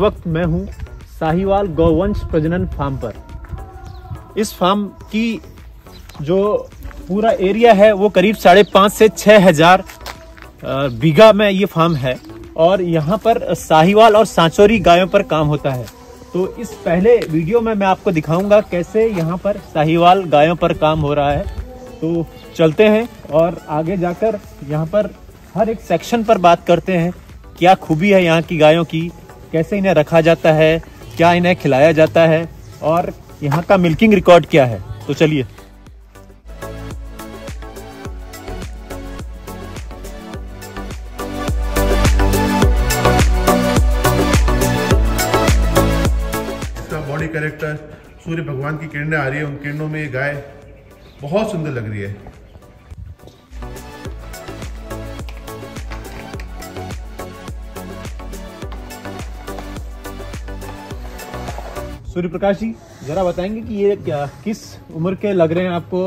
वक्त मैं हूं साहिवाल गौवंश प्रजनन फार्म पर। इस फार्म की जो पूरा एरिया है वो करीब 5,500 से 6,000 बीघा में ये फार्म है और यहाँ पर साहिवाल और सांचौरी गायों पर काम होता है। तो इस पहले वीडियो में मैं आपको दिखाऊंगा कैसे यहाँ पर साहिवाल गायों पर काम हो रहा है। तो चलते हैं और आगे जाकर यहाँ पर हर एक सेक्शन पर बात करते हैं, क्या खूबी है यहाँ की गायों की, कैसे इन्हें रखा जाता है, क्या इन्हें खिलाया जाता है और यहाँ का मिल्किंग रिकॉर्ड क्या है। तो चलिए। बॉडी कैरेक्टर, सूर्य भगवान की किरणें आ रही है, उन किरणों में ये गाय बहुत सुंदर लग रही है। सूर्य प्रकाश जी, जरा बताएंगे कि ये क्या किस उम्र के लग रहे हैं आपको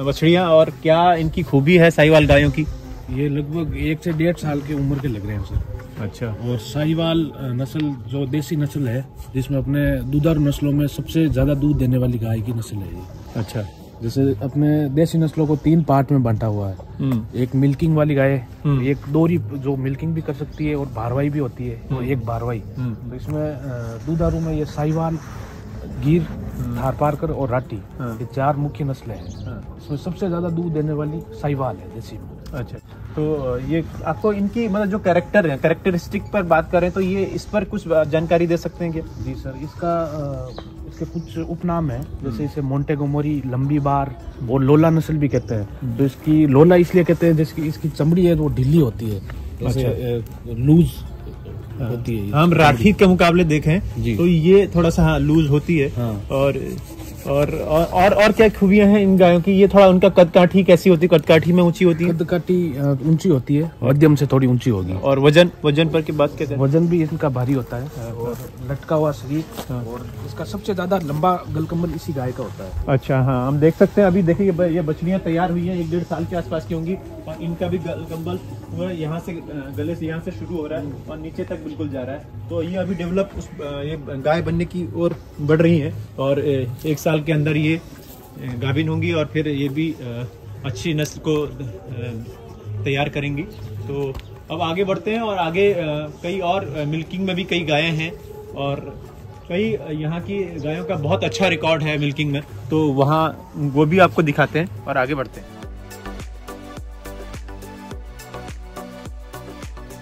बछड़ियां और क्या इनकी खूबी है साहिवाल गायों की? ये लगभग 1 से 1.5 साल की उम्र के लग रहे हैं सर। अच्छा। और साहिवाल नस्ल जो देसी नस्ल है, जिसमें अपने दुधारू नस्लों में सबसे ज्यादा दूध देने वाली गाय की नस्ल है ये। अच्छा। जैसे अपने देसी नस्लों को 3 पार्ट में बांटा हुआ है। एक मिल्किंग वाली गाय, एक दोहरी जो मिल्किंग भी कर सकती है और भारवाई भी होती है, और एक भारवाई। तो इसमें दुधारू में ये साहिवाल, गिर, थारपारकर और राठी, ये 4 मुख्य नस्लें हैं। इसमें सबसे ज्यादा दूध देने वाली साहिवाल है देसी में। अच्छा, तो ये आपको इनकी मतलब जो कैरेक्टर है, कैरेक्टरिस्टिक पर बात करें तो ये इस पर कुछ जानकारी दे सकते हैं क्या? जी सर, इसके कुछ उपनाम है, जैसे इसे मोंटेगोमरी, लंबी बार और लोला नस्ल भी कहते हैं। तो इसकी लोला इसलिए कहते हैं जैसे इसकी चमड़ी है वो ढीली होती है, जैसे लूज होती है। हम राठी के मुकाबले देखें तो ये थोड़ा सा लूज होती है। और क्या खूबियां हैं इन गायों की? ये थोड़ा उनका कदकाठी कैसी होती है? कदकाठी में ऊंची होती है? कदकाठी ऊंची होती है, मध्यम से थोड़ी ऊंची होगी। और वजन पर की बात कहते हैं? वजन भी इनका भारी होता है और लटका हुआ शरीर, और इसका सबसे ज्यादा लंबा गलकंबल इसी गाय का होता है। अच्छा, हाँ, हम देख सकते हैं। अभी देखिए ये बछड़ियां तैयार हुई हैं, 1-1.5 साल के आसपास की होंगी और इनका भी गलकंबल पूरा यहाँ से गले से यहाँ से शुरू हो रहा है और नीचे तक बिल्कुल जा रहा है। तो ये अभी डेवलप ये गाय बनने की ओर बढ़ रही है और 1 साल के अंदर ये गाभिन होंगी और फिर ये भी अच्छी नस्ल को तैयार करेंगी। तो अब आगे बढ़ते हैं और आगे कई और मिल्किंग में भी कई गायें हैं और कई यहाँ की गायों का बहुत अच्छा रिकॉर्ड है मिल्किंग में, तो वहाँ वो भी आपको दिखाते हैं और आगे बढ़ते हैं।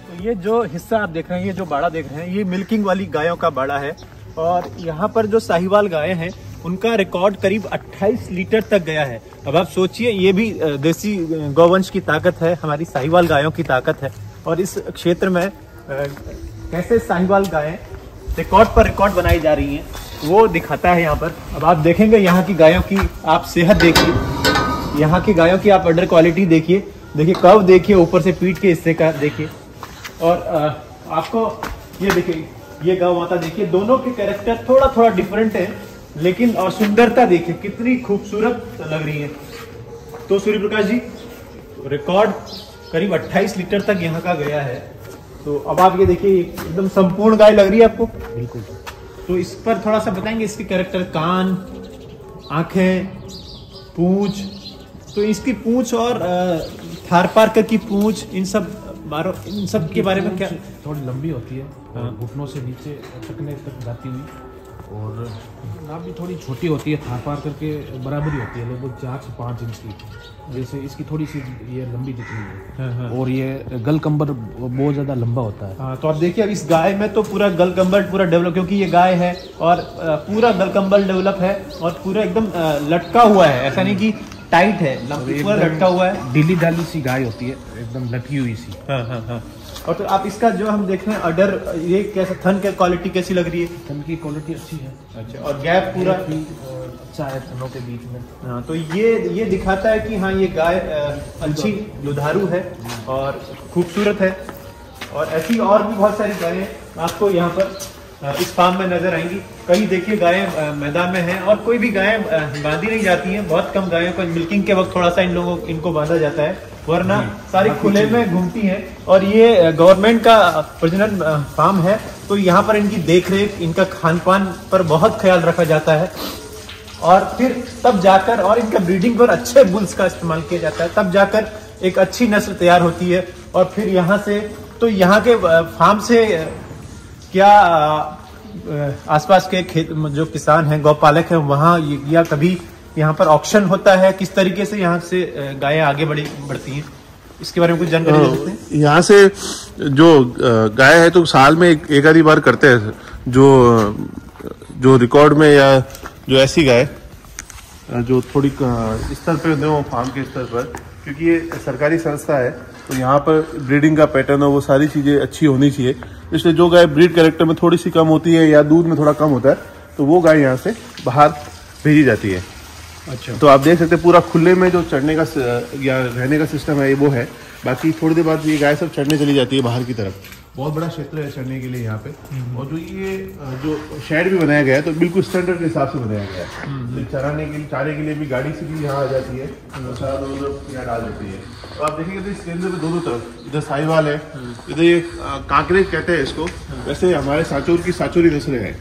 तो ये जो हिस्सा आप देख रहे हैं, ये जो बाड़ा देख रहे हैं, ये मिल्किंग वाली गायों का बाड़ा है और यहाँ पर जो साहिवाल गायें हैं उनका रिकॉर्ड करीब 28 लीटर तक गया है। अब आप सोचिए, ये भी देसी गौवंश की ताकत है, हमारी साहिवाल गायों की ताकत है। और इस क्षेत्र में कैसे साहिवाल गायें रिकॉर्ड पर रिकॉर्ड बनाई जा रही हैं वो दिखाता है यहाँ पर। अब आप देखेंगे यहाँ की गायों की आप सेहत देखिए, यहाँ की गायों की आप अडर क्वालिटी देखिए, कव देखिए, ऊपर से पीठ के हिस्से का देखिए। और आपको ये देखिए, ये गौ माता देखिए, दोनों के कैरेक्टर थोड़ा थोड़ा डिफरेंट है, लेकिन और सुंदरता देखिए कितनी खूबसूरत लग रही है। तो सूर्य प्रकाश जी, रिकॉर्ड करीब 28 लीटर तक यहाँ का गया है। तो अब आप ये देखिए, एकदम संपूर्ण गाय लग रही है आपको। बिल्कुल। तो इस पर थोड़ा सा बताएंगे इसके कैरेक्टर, कान, आंखें, पूंछ। तो इसकी पूंछ और थारपारकर की पूंछ, इन सब के बारे में क्या? थोड़ी लंबी होती है, घुटनों से नीचे टकने तक जाती हुई, और नाप भी थोड़ी छोटी होती है, थारपारकर के बराबरी होती है, लगभग 4 से 5 इंच की। जैसे इसकी थोड़ी सी ये लंबी दिख रही है। और ये गलकंबर बहुत ज्यादा लंबा होता है। तो आप देखिए, अब इस गाय में तो पूरा गलकंबल पूरा डेवलप, क्योंकि ये गाय है और पूरा गलकंबल डेवलप है और पूरा एकदम लटका हुआ है, ऐसा नहीं कि टाइट है, पूरा लटका हुआ है। ढीली ढाली सी गाय होती है, एकदम लटकी हुई सी। हाँ। और तो आप इसका जो हम देख रहे हैं अडर, ये कैसा थन की क्वालिटी कैसी लग रही है? थन की क्वालिटी अच्छी है। अच्छा, और गैप पूरा अच्छा है थनों के बीच में। हाँ, तो ये दिखाता है कि हाँ, ये गाय अच्छी दुधारू है और खूबसूरत है। और ऐसी और भी बहुत सारी गायें आपको यहाँ पर इस फार्म में नजर आएंगी। कई देखिए गायें मैदान में हैं और कोई भी गायें बांधी नहीं जाती हैं। बहुत कम गायों को मिल्किंग के वक्त थोड़ा सा इनको बांधा जाता है, वरना सारी खुले में घूमती हैं। और ये गवर्नमेंट का प्रजनन फार्म है तो यहाँ पर इनकी देखरेख, इनका खान पान पर बहुत ख्याल रखा जाता है और फिर तब जाकर, और इनका ब्रीडिंग पर अच्छे बुल्स का इस्तेमाल किया जाता है, तब जाकर एक अच्छी नस्ल तैयार होती है। और फिर यहाँ से, तो यहाँ के फार्म से क्या आसपास के खेत जो किसान हैं, गौपालक हैं, वहाँ या कभी यहाँ पर ऑक्शन होता है, किस तरीके से यहाँ से गायें आगे बढ़ती हैं, इसके बारे में कुछ जानकारी दे सकते हैं? यहाँ से जो गाय है तो साल में एक आधी बार करते हैं, जो रिकॉर्ड में या जो ऐसी गाय जो थोड़ी स्तर पे हो, फार्म के स्तर पर, क्योंकि ये सरकारी संस्था है तो यहाँ पर ब्रीडिंग का पैटर्न और वो सारी चीजें अच्छी होनी चाहिए। इसलिए जो गाय ब्रीड कैरेक्टर में थोड़ी सी कम होती है या दूध में थोड़ा कम होता है तो वो गाय यहाँ से बाहर भेजी जाती है। अच्छा, तो आप देख सकते हैं पूरा खुले में जो चढ़ने का या रहने का सिस्टम है वो है। बाकी थोड़ी देर बाद ये गाय सब चढ़ने चली जाती है बाहर की तरफ। बहुत बड़ा क्षेत्र है चढ़ने के लिए यहाँ पे। और जो ये जो शेड भी बनाया गया है तो बिल्कुल स्टैंडर्ड के हिसाब से बनाया गया है। तो चराने के लिए, चारे के लिए भी गाड़ी से भी यहाँ आ जाती है, सारा दोनों यहाँ डाल देती है। तो आप देखेंगे तो इस केंद्र में दोनों तरफ, इधर साहिवाल है, इधर ये कांकरेज कहते हैं इसको, वैसे हमारे सांचौर की सांचौरी नस्ल है।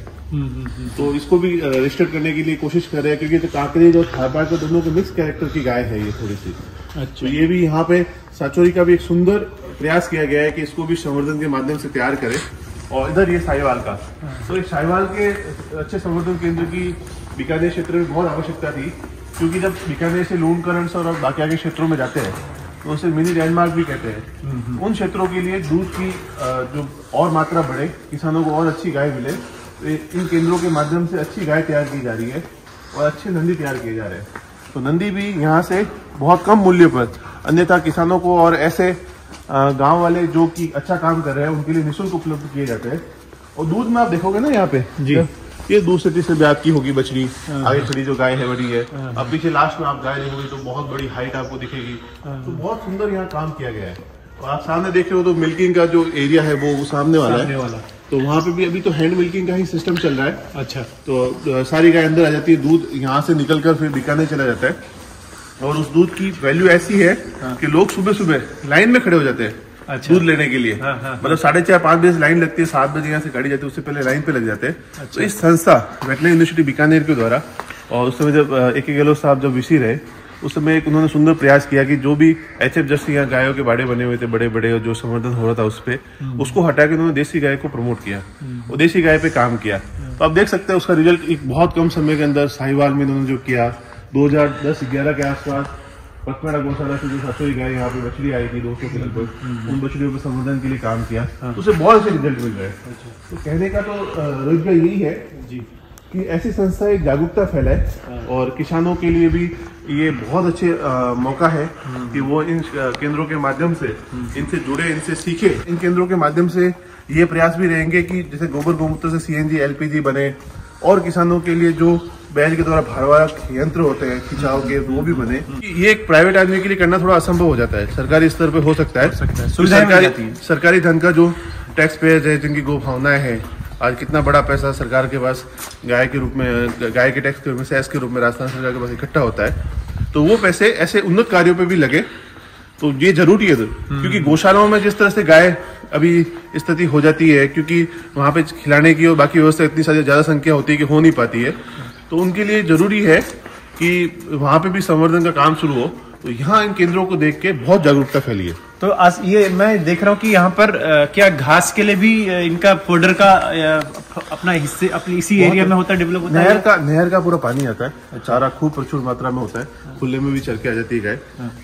तो इसको भी रजिस्टर करने के लिए कोशिश कर रहे हैं, क्योंकि तो कांकरेज और थारपार को दोनों के मिक्स कैरेक्टर की गाय है ये थोड़ी सी। अच्छा, तो ये भी यहाँ पे सांचौरी का भी एक सुंदर प्रयास किया गया है कि इसको भी संवर्धन के माध्यम से तैयार करें। और इधर ये साहिवाल का, तो एक साहिवाल के अच्छे संवर्धन केंद्र की बीकानेर क्षेत्र में बहुत आवश्यकता थी, क्योंकि जब बीकानेर से लूणकरण और बाकी आगे क्षेत्रों में जाते हैं तो उसे मिनी लैंडमार्क भी कहते हैं। उन क्षेत्रों के लिए दूध की जो और मात्रा बढ़े, किसानों को और अच्छी गाय मिले, तो इन केंद्रों के माध्यम से अच्छी गाय तैयार की जा रही है और अच्छे नंदी तैयार किए जा रहे हैं। तो नंदी भी यहाँ से बहुत कम मूल्य पर, अन्यथा किसानों को और ऐसे गांव वाले जो कि अच्छा काम कर रहे हैं उनके लिए निःशुल्क उपलब्ध किए जाते हैं। और दूध में आप देखोगे ना यहाँ पे जी, ये दूसरे तीसरे ब्याज की होगी बछड़ी, आगे खड़ी जो गाय है बड़ी है। अब पीछे लास्ट में आप गाय देखोगे तो बहुत बड़ी हाइट आपको दिखेगी। तो बहुत सुंदर यहाँ काम किया गया है। और आप सामने देख रहे हो तो मिल्किंग का जो एरिया है वो सामने वाला है। तो वहाँ पे भी अभी तो हैंड मिल्किंग का ही सिस्टम चल रहा है। अच्छा, तो सारी गाय अंदर आ जाती है, दूध यहाँ से निकलकर फिर बीकानेर चला जाता है। और उस दूध की वैल्यू ऐसी है कि लोग सुबह सुबह लाइन में खड़े हो जाते हैं। अच्छा, दूध लेने के लिए। मतलब 4:30-5 बजे लाइन लगती है, 7 बजे यहाँ से गाड़ी जाती है, उससे पहले लाइन पे लग जाते हैं। अच्छा, तो इस संस्था वेटनरी यूनिवर्सिटी बीकानेर के द्वारा, और उस समय जब AK गहलोत साहब जब VC रहे उस समय एक उन्होंने सुंदर प्रयास किया कि जो भी HF जर्सी यहाँ गायों के बाड़े बने हुए थे बड़े बड़े और जो संवर्धन हो रहा था उस पे, उसको हटा के उन्होंने देसी गाय को प्रमोट किया और देसी गाय पे काम किया। तो आप देख सकते हैं उसका रिजल्ट एक बहुत कम समय के अंदर साहिवाल में उन्होंने जो किया, 2010-11 के आसपास पचमढ़ा गौशाला से जो सांचौरी गाय यहाँ पे बछड़ी आई थी 200 के लगभग, उन बछड़ियों के संवर्धन के लिए काम किया, तो उसे बहुत अच्छे रिजल्ट मिल रहे हैं। तो कहने का तो रोहित भाई यही है जी कि ऐसी संस्था एक जागरूकता फैलाए और किसानों के लिए भी ये बहुत अच्छे मौका है कि वो इन केंद्रों के माध्यम से इनसे जुड़े, इनसे सीखे। इन केंद्रों के माध्यम से ये प्रयास भी रहेंगे कि जैसे गोबर गोमूत्र से CNG LPG बने, और किसानों के लिए जो बैल के द्वारा भारवाहक यंत्र होते हैं खिंचाव के, वो भी बने। ये एक प्राइवेट आदमी के लिए करना थोड़ा असंभव हो जाता है, सरकारी स्तर पे हो सकता है। सरकारी धन का जो टैक्स पेयर है, जिनकी गो भावनाएं हैं, आज कितना बड़ा पैसा सरकार के पास गाय के रूप में, गाय के टैक्स के रूप में, सेस के रूप में राजस्थान सरकार के पास इकट्ठा होता है, तो वो पैसे ऐसे उन्नत कार्यों पे भी लगे तो ये जरूरी है। क्योंकि गौशालाओं में जिस तरह से गाय अभी स्थिति हो जाती है, क्योंकि वहां पे खिलाने की और बाकी व्यवस्था इतनी सारी ज्यादा संख्या होती है कि हो नहीं पाती है, तो उनके लिए जरूरी है कि वहां पे भी संवर्धन का काम शुरू हो। तो यहाँ इन केंद्रों को देख के बहुत जागरूकता फैली है। तो ये मैं देख रहा हूँ कि यहाँ पर क्या घास के लिए भी इनका फोडर का अपना हिस्से अपने इसी एरिया में होता है, डेवलप होता है। नहर का पूरा पानी आता है, चारा खूब प्रचुर मात्रा में होता है, खुले में भी चल के आ जाती है गाय।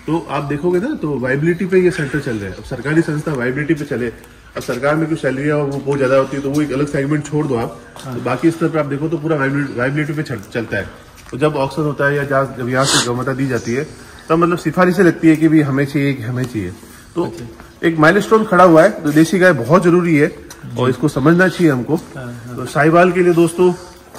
तो आप देखोगे ना तो वाइबिलिटी पे ये सेंटर चल रहे हैं। अब सरकारी संस्था वाइबिलिटी पे चले, अब सरकार में कुछ सैलरी वो बहुत ज्यादा होती है तो वो एक अलग सेगमेंट छोड़ दो आप, तो बाकी स्तर पर आप देखो तो पूरा वाइबिलिटी पे चलता है। तो जब ऑक्शन होता है या जब यहाँ से गौमाता दी जाती है तब मतलब सिफारिशें लगती है कि भी हमें चाहिए कि हमें चाहिए। तो एक माइलस्टोन खड़ा हुआ है, तो देसी गाय बहुत जरूरी है और इसको समझना चाहिए हमको। तो साहिवाल के लिए दोस्तों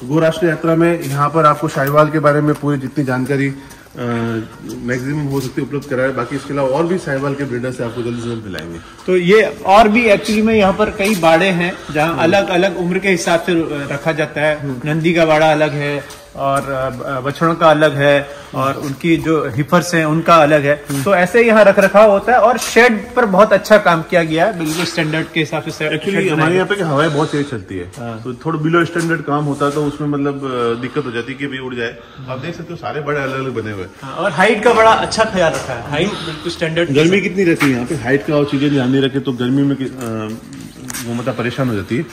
गो राष्ट्रीय यात्रा में यहाँ पर आपको साहिवाल के बारे में पूरी जितनी जानकारी मैक्सिमम हो सकती है उपलब्ध कराए। बाकी इसके अलावा और भी साहिवाल के ब्रीडर से आपको जल्द से जल्द मिलाएंगे। तो ये और भी एक्चुअली में यहाँ पर कई बाड़े हैं जहाँ अलग अलग उम्र के हिसाब से रखा जाता है। नंदी का बाड़ा अलग है और बछड़ों का अलग है, और उनकी जो हिफर्स हैं उनका अलग है। तो ऐसे यहाँ रख रखाव होता है, और शेड पर बहुत अच्छा काम किया गया है, बिल्कुल स्टैंडर्ड के हिसाब से। एक्चुअली हमारे यहाँ पे हवाएं बहुत तेज चलती है, तो थोड़ा बिलो स्टैंडर्ड काम होता है, तो उसमें मतलब दिक्कत हो जाती है कि भी उड़ जाए। आप देख सकते हो सारे बड़े अलग अलग बने हुए हैं, और हाइट का बड़ा अच्छा ख्याल रखा है, हाइट बिल्कुल स्टैंडर्ड। गर्मी कितनी रहती है यहाँ पे, हाइट का और चीजें ध्यान नहीं रखे तो गर्मी में वो मतलब परेशान हो जाती है।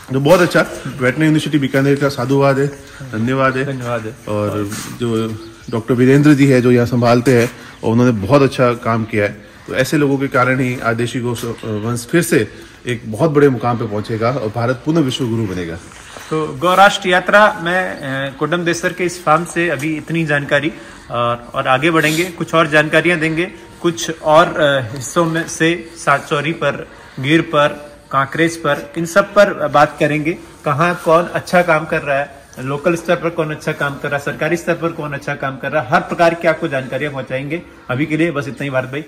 तो बहुत अच्छा वेटनरी यूनिवर्सिटी बीकानेर का साधुवाद है, धन्यवाद है। और जो डॉक्टर वीरेंद्र जी है जो यहाँ संभालते हैं, और उन्होंने बहुत अच्छा काम किया है। तो ऐसे लोगों के कारण ही आज देशी गौ वंश फिर से एक बहुत बड़े मुकाम पे पहुंचेगा और भारत पुनः विश्व गुरु बनेगा। तो गौराष्ट्र यात्रा में कुडम देसर के इस फार्म से अभी इतनी जानकारी, और आगे बढ़ेंगे, कुछ और जानकारियां देंगे, कुछ और हिस्सों में से सातचौरी पर, गिर पर, कांकरेज पर, इन सब पर बात करेंगे। कहाँ कौन अच्छा काम कर रहा है, लोकल स्तर पर कौन अच्छा काम कर रहा है, सरकारी स्तर पर कौन अच्छा काम कर रहा है, हर प्रकार की आपको जानकारियां पहुंचाएंगे। अभी के लिए बस इतना ही, भारत भाई।